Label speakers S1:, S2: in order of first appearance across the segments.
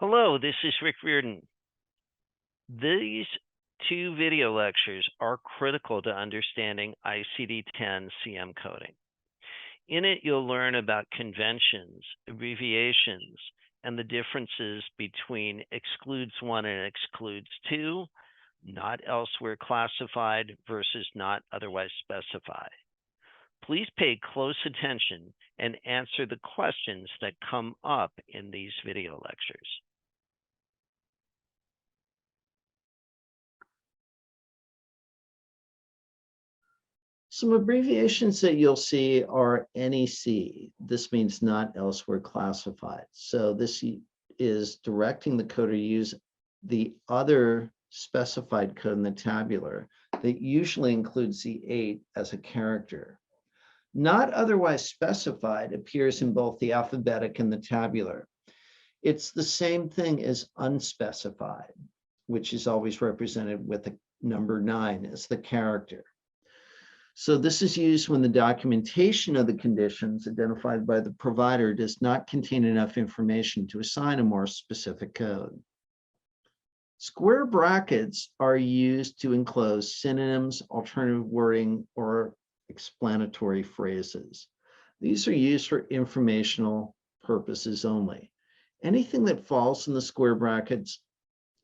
S1: Hello, this is Rick Reardon. These two video lectures are critical to understanding ICD-10 CM coding. In it, you'll learn about conventions, abbreviations, and the differences between excludes one and excludes two, not elsewhere classified versus not otherwise specified. Please pay close attention and answer the questions that come up in these video lectures.
S2: Some abbreviations that you'll see are NEC. This means not elsewhere classified. So this is directing the coder to use the other specified code in the tabular that usually includes the 8 as a character. Not otherwise specified appears in both the alphabetic and the tabular. It's the same thing as unspecified, which is always represented with the number 9 as the character. So this is used when the documentation of the conditions identified by the provider does not contain enough information to assign a more specific code. Square brackets are used to enclose synonyms, alternative wording, or explanatory phrases. These are used for informational purposes only. Anything that falls in the square brackets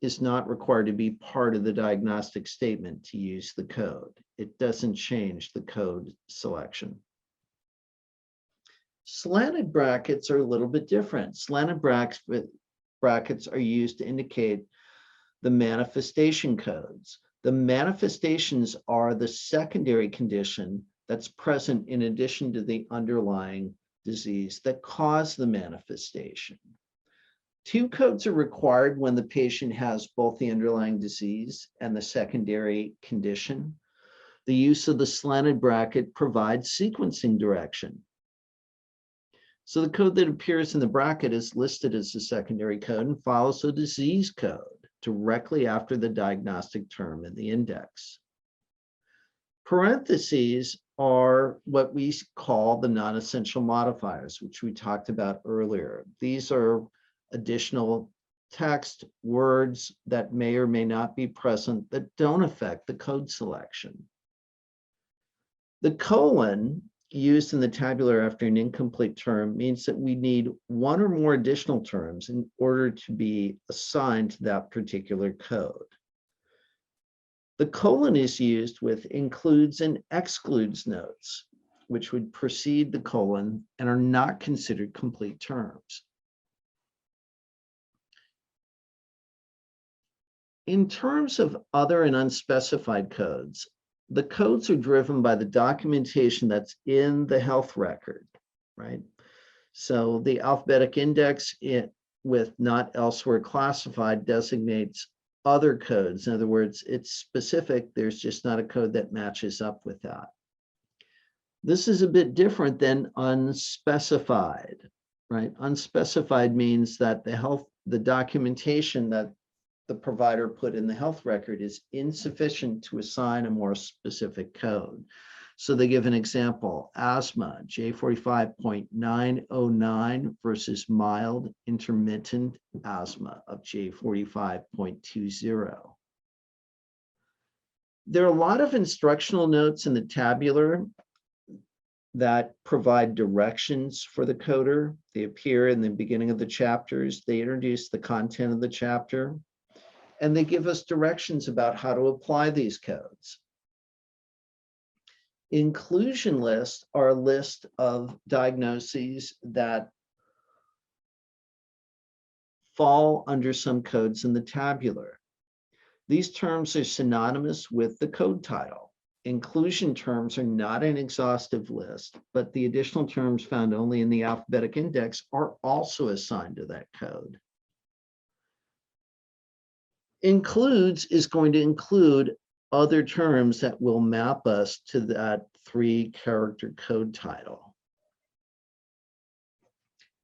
S2: is not required to be part of the diagnostic statement to use the code. It doesn't change the code selection. Slanted brackets are a little bit different. Slanted brackets are used to indicate the manifestation codes. The manifestations are the secondary condition that's present in addition to the underlying disease that caused the manifestation. 2 codes are required when the patient has both the underlying disease and the secondary condition. The use of the slanted bracket provides sequencing direction. So the code that appears in the bracket is listed as the secondary code and follows the disease code directly after the diagnostic term in the index. Parentheses are what we call the non-essential modifiers, which we talked about earlier. These are additional text words that may or may not be present that don't affect the code selection. The colon used in the tabular after an incomplete term means that we need 1 or more additional terms in order to be assigned to that particular code. The colon is used with includes and excludes notes, which would precede the colon and are not considered complete terms. In terms of other and unspecified codes, the codes are driven by the documentation that's in the health record, right? So the alphabetic index with not elsewhere classified designates other codes. In other words, it's specific. There's just not a code that matches up with that. This is a bit different than unspecified, right? Unspecified means that the documentation that the provider put in the health record is insufficient to assign a more specific code. So they give an example: asthma, J45.909 versus mild intermittent asthma of J45.20. There are a lot of instructional notes in the tabular that provide directions for the coder. They appear in the beginning of the chapters. They introduce the content of the chapter, and they give us directions about how to apply these codes. Inclusion lists are a list of diagnoses that fall under some codes in the tabular. These terms are synonymous with the code title. Inclusion terms are not an exhaustive list, but the additional terms found only in the alphabetic index are also assigned to that code. Includes is going to include other terms that will map us to that 3-character code title.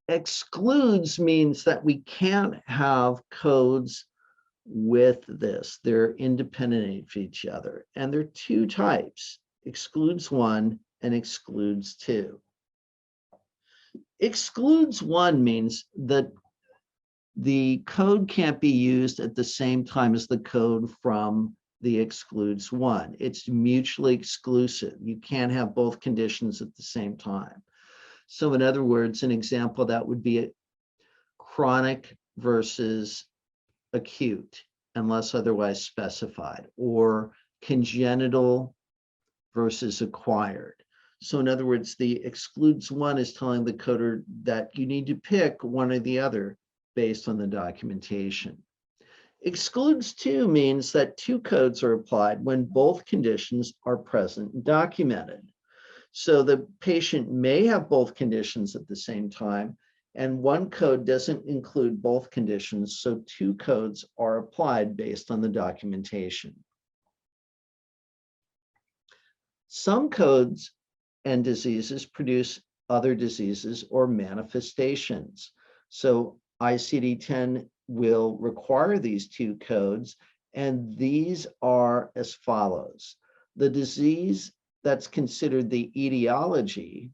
S2: Excludes means that we can't have codes with this. They're independent of each other. And there are 2 types: excludes 1 and excludes 2. Excludes 1 means that the code can't be used at the same time as the code from the excludes one. It's mutually exclusive. You can't have both conditions at the same time. So in other words, an example that would be a chronic versus acute, unless otherwise specified, or congenital versus acquired. So in other words, the excludes one is telling the coder that you need to pick one or the other based on the documentation. Excludes two means that two codes are applied when both conditions are present and documented. So the patient may have both conditions at the same time, and one code doesn't include both conditions, so two codes are applied based on the documentation. Some codes and diseases produce other diseases or manifestations. So ICD-10 will require these two codes, and these are as follows. The disease that's considered the etiology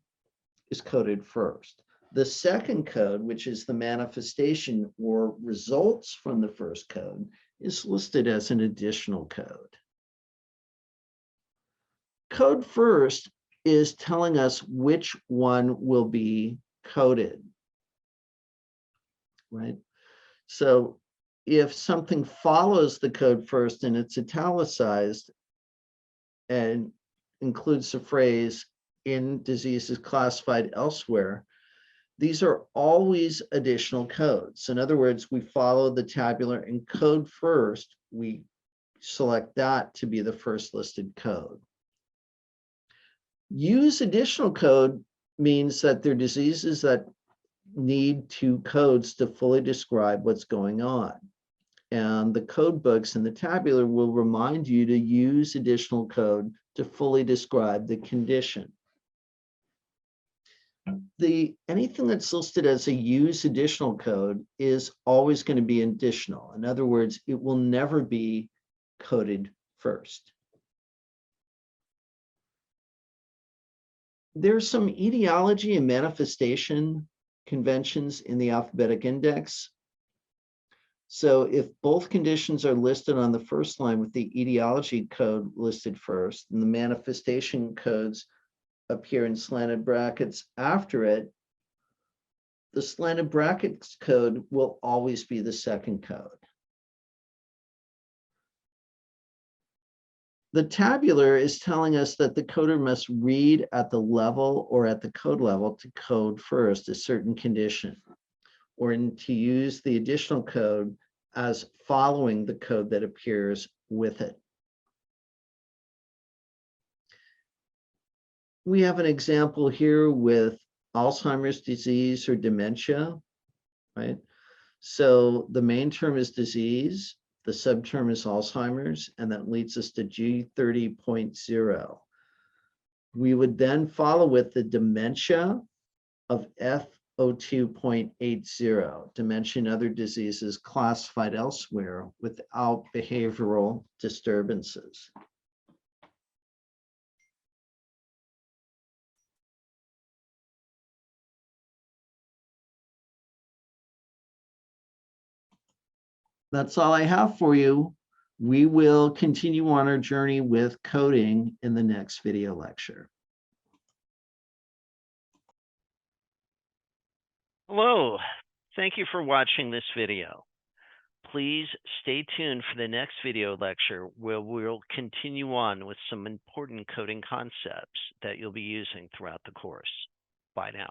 S2: is coded first. The second code, which is the manifestation or results from the first code, is listed as an additional code. Code first is telling us which one will be coded, right? So if something follows the code first and it's italicized and includes the phrase in diseases classified elsewhere, these are always additional codes. In other words, we follow the tabular and code first, we select that to be the first listed code. Use additional code means that there are diseases that need two codes to fully describe what's going on. And the code books and the tabular will remind you to use additional code to fully describe the condition. Anything that's listed as a use additional code is always going to be additional. In other words, it will never be coded first. There's some etiology and manifestation conventions in the alphabetic index. So if both conditions are listed on the first line with the etiology code listed first, and the manifestation codes appear in slanted brackets after it, the slanted brackets code will always be the second code. The tabular is telling us that the coder must read at the level or at the code level to code first a certain condition, or to use the additional code as following the code that appears with it. We have an example here with Alzheimer's disease or dementia, right? So the main term is disease, the subterm is Alzheimer's, and that leads us to G30.0. We would then follow with the dementia of F02.80, dementia and other diseases classified elsewhere without behavioral disturbances. That's all I have for you. We will continue on our journey with coding in the next video lecture.
S1: Hello, thank you for watching this video. Please stay tuned for the next video lecture where we'll continue on with some important coding concepts that you'll be using throughout the course. Bye now.